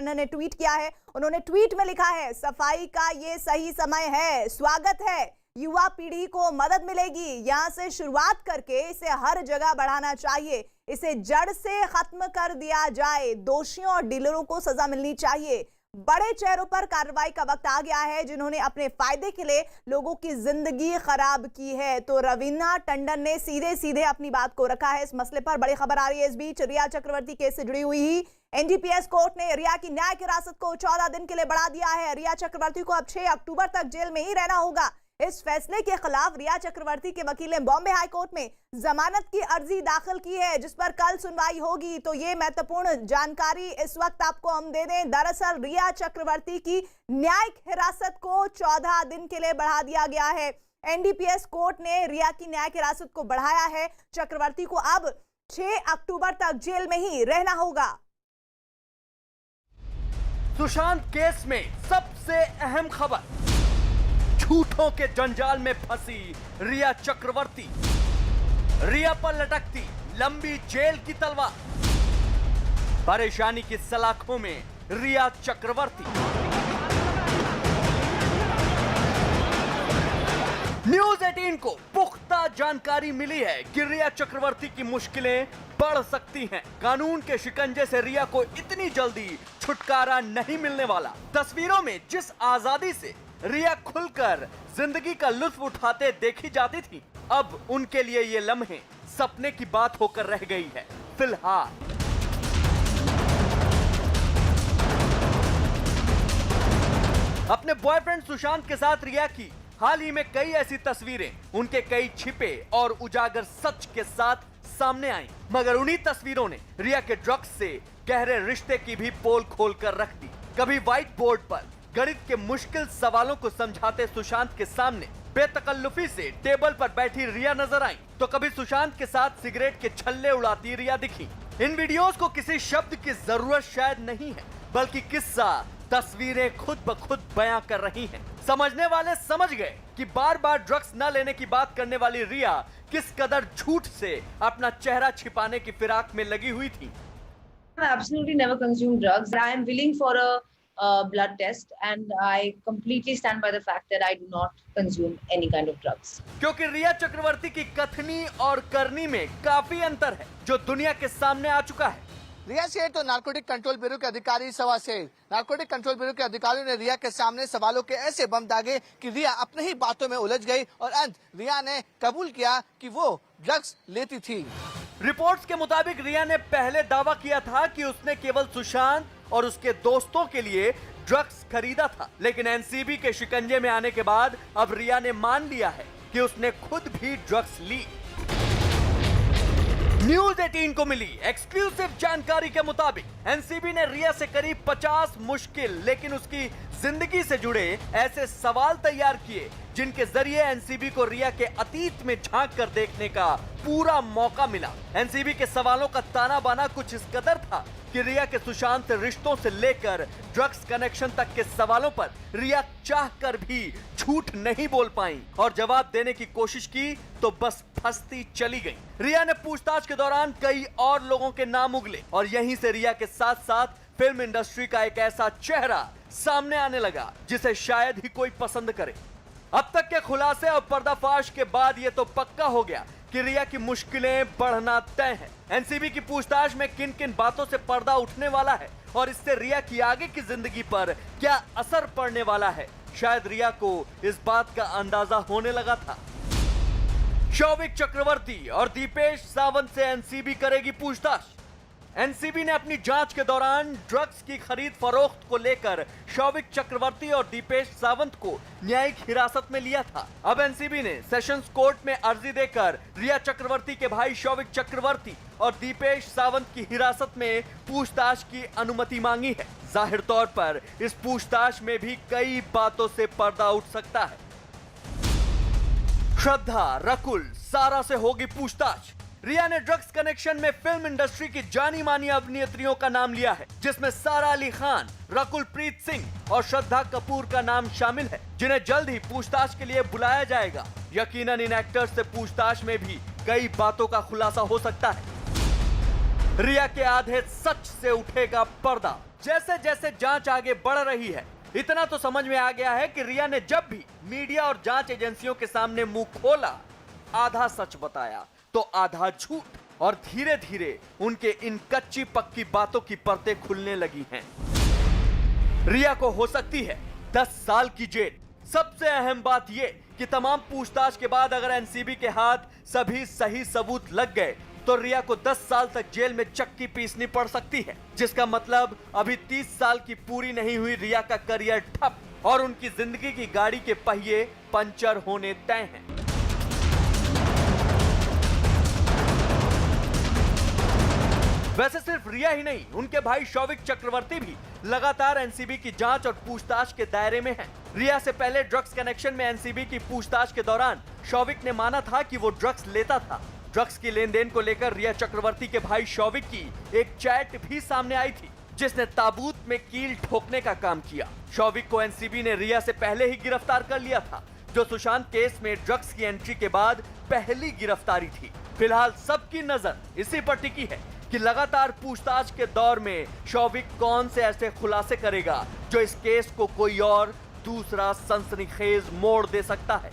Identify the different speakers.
Speaker 1: टंडन ने ट्वीट किया है। उन्होंने ट्वीट में लिखा है, सफाई का ये सही समय है, स्वागत है, युवा पीढ़ी को मदद मिलेगी, यहां से शुरुआत करके इसे हर जगह बढ़ाना चाहिए, इसे जड़ से खत्म कर दिया जाए, दोषियों और डीलरों को सजा मिलनी चाहिए। बड़े चेहरों पर कार्रवाई का वक्त आ गया है जिन्होंने अपने फायदे के लिए लोगों की जिंदगी खराब की है। तो रवीना टंडन ने सीधे सीधे अपनी बात को रखा है इस मसले पर। बड़ी खबर आ रही है इस बीच, रिया चक्रवर्ती केस से जुड़ी हुई ही एनडीपीएस कोर्ट ने रिया की न्यायिक हिरासत को 14 दिन के लिए बढ़ा दिया है। रिया चक्रवर्ती को अब 6 अक्टूबर तक जेल में ही रहना होगा। इस फैसले के खिलाफ रिया चक्रवर्ती के वकील ने बॉम्बे हाई कोर्ट में जमानत की अर्जी दाखिल की है, जिस पर कल सुनवाई होगी। तो ये महत्वपूर्ण जानकारी इस वक्त आपको हम दे दें। दरअसल रिया चक्रवर्ती की न्यायिक हिरासत को 14 दिन के लिए बढ़ा दिया गया है। एनडीपीएस कोर्ट ने रिया की न्यायिक हिरासत को बढ़ाया है। चक्रवर्ती को अब 6 अक्टूबर तक जेल में ही रहना होगा।
Speaker 2: सुशांत केस में सबसे अहम खबर, झूठों के जंजाल में फंसी रिया चक्रवर्ती, रिया पर लटकती लंबी जेल की तलवार, परेशानी की सलाखों में रिया चक्रवर्ती। न्यूज 18 को पुख्ता जानकारी मिली है कि रिया चक्रवर्ती की मुश्किलें बढ़ सकती हैं। कानून के शिकंजे से रिया को इतनी जल्दी छुटकारा नहीं मिलने वाला। तस्वीरों में जिस आजादी से रिया खुलकर जिंदगी का लुत्फ उठाते देखी जाती थी, अब उनके लिए ये लम्हे सपने की बात होकर रह गई है। फिलहाल अपने बॉयफ्रेंड सुशांत के साथ रिया की हाल ही में कई ऐसी तस्वीरें उनके कई छिपे और उजागर सच के साथ सामने आई, मगर उन्हीं तस्वीरों ने रिया के ड्रग्स से गहरे रिश्ते की भी पोल खोलकर रख दी। कभी व्हाइट बोर्ड पर गणित के मुश्किल सवालों को समझाते सुशांत के सामने बेतकल्लुफी से टेबल पर बैठी रिया नजर आई, तो कभी सुशांत के साथ सिगरेट के छल्ले उड़ाती रिया दिखी। इन वीडियोस को किसी शब्द की जरूरत शायद नहीं है, बल्कि किस्सा तस्वीरें खुद ब खुद बयां कर रही हैं। समझने वाले समझ गए कि बार बार ड्रग्स न लेने की बात करने वाली रिया किस कदर झूठ से अपना चेहरा छिपाने की फिराक में लगी हुई थी।
Speaker 3: I absolutely never consume drugs. I am willing for a blood test, and I completely stand by the fact that I do not consume any kind of drugs.
Speaker 2: क्योंकि रिया चक्रवर्ती की कथनी और करनी में काफी अंतर है, जो दुनिया के सामने आ चुका है।
Speaker 4: रिया सेठ तो नारकोटिक कंट्रोल ब्यूरो के अधिकारी सवा सेठ। नारकोटिक कंट्रोल ब्यूरो के अधिकारियों ने रिया के सामने सवालों के ऐसे बम दागे कि रिया अपने ही बातों में उलझ गई और अंत रिया ने कबूल किया कि वो ड्रग्स लेती थी।
Speaker 2: रिपोर्ट्स के मुताबिक रिया ने पहले दावा किया था कि उसने केवल सुशांत और उसके दोस्तों के लिए ड्रग्स खरीदा था, लेकिन एनसीबी के शिकंजे में आने के बाद अब रिया ने मान लिया है कि उसने खुद भी ड्रग्स ली। न्यूज 18 को मिली एक्सक्लूसिव जानकारी के मुताबिक एनसीबी ने रिया से करीब 50 मुश्किल लेकिन उसकी जिंदगी से जुड़े ऐसे सवाल तैयार किए, जिनके जरिए एनसीबी को रिया के अतीत में झांक कर देखने का पूरा मौका मिला। एनसीबी के सवालों का ताना बाना कुछ इस कदर था कि रिया के सुशांत रिश्तों से लेकर ड्रग्स कनेक्शन तक के सवालों पर रिया चाहकर भी झूठ नहीं बोल पाई और जवाब देने की कोशिश की तो बस फंसती चली गई। रिया ने पूछताछ के दौरान कई और लोगों के नाम उगले और यहीं से रिया के साथ साथ फिल्म इंडस्ट्री का एक ऐसा चेहरा सामने आने लगा जिसे शायद ही कोई पसंद करे। अब तक के खुलासे और पर्दाफाश के बाद ये तो पक्का हो गया कि रिया की मुश्किलें बढ़ना तय है। एनसीबी की पूछताछ में किन किन बातों से पर्दा उठने वाला है और इससे रिया की आगे की जिंदगी पर क्या असर पड़ने वाला है, शायद रिया को इस बात का अंदाजा होने लगा था। शौविक चक्रवर्ती और दीपेश सावंत से एनसीबी करेगी पूछताछ। एनसीबी ने अपनी जांच के दौरान ड्रग्स की खरीद फरोख्त को लेकर शौविक चक्रवर्ती और दीपेश सावंत को न्यायिक हिरासत में लिया था। अब एनसीबी ने सेशंस कोर्ट में अर्जी देकर रिया चक्रवर्ती के भाई शौविक चक्रवर्ती और दीपेश सावंत की हिरासत में पूछताछ की अनुमति मांगी है। जाहिर तौर पर इस पूछताछ में भी कई बातों से पर्दा उठ सकता है। श्रद्धा, रकुल, सारा से होगी पूछताछ। रिया ने ड्रग्स कनेक्शन में फिल्म इंडस्ट्री की जानी मानी अभिनेत्रियों का नाम लिया है, जिसमें सारा अली खान, रकुल प्रीत सिंह और श्रद्धा कपूर का नाम शामिल है, जिन्हें जल्द ही पूछताछ के लिए बुलाया जाएगा। यकीनन इन एक्टर्स से पूछताछ में भी कई बातों का खुलासा हो सकता है। रिया के आधे सच से उठेगा पर्दा। जैसे जैसे जांच आगे बढ़ रही है, इतना तो समझ में आ गया है कि रिया ने जब भी मीडिया और जांच एजेंसियों के सामने मुंह खोला, आधा सच बताया तो आधा झूठ, और धीरे धीरे उनके इन कच्ची पक्की बातों की परतें खुलने लगी हैं। रिया को हो सकती है 10 साल की जेल। सबसे अहम बात यह कि तमाम पूछताछ के बाद अगर एनसीबी के हाथ सभी सही सबूत लग गए तो रिया को 10 साल तक जेल में चक्की पीसनी पड़ सकती है, जिसका मतलब अभी 30 साल की पूरी नहीं हुई रिया का करियर ठप और उनकी जिंदगी की गाड़ी के पहिए पंचर होने तय हैं। वैसे सिर्फ रिया ही नहीं, उनके भाई शौविक चक्रवर्ती भी लगातार एनसीबी की जांच और पूछताछ के दायरे में हैं। रिया से पहले ड्रग्स कनेक्शन में एनसीबी की पूछताछ के दौरान शौविक ने माना था कि वो ड्रग्स लेता था। ड्रग्स की लेन देन को लेकर रिया चक्रवर्ती के भाई शौविक की एक चैट भी सामने आई थी, जिसने ताबूत में कील ठोकने का काम किया। शौविक को एनसीबी ने रिया से पहले ही गिरफ्तार कर लिया था, जो सुशांत केस में ड्रग्स की एंट्री के बाद पहली गिरफ्तारी थी। फिलहाल सबकी नजर इसी पर टिकी है कि लगातार पूछताछ के दौर में शौविक कौन से ऐसे खुलासे करेगा जो इस केस को कोई और दूसरा सनसनीखेज मोड़ दे सकता है।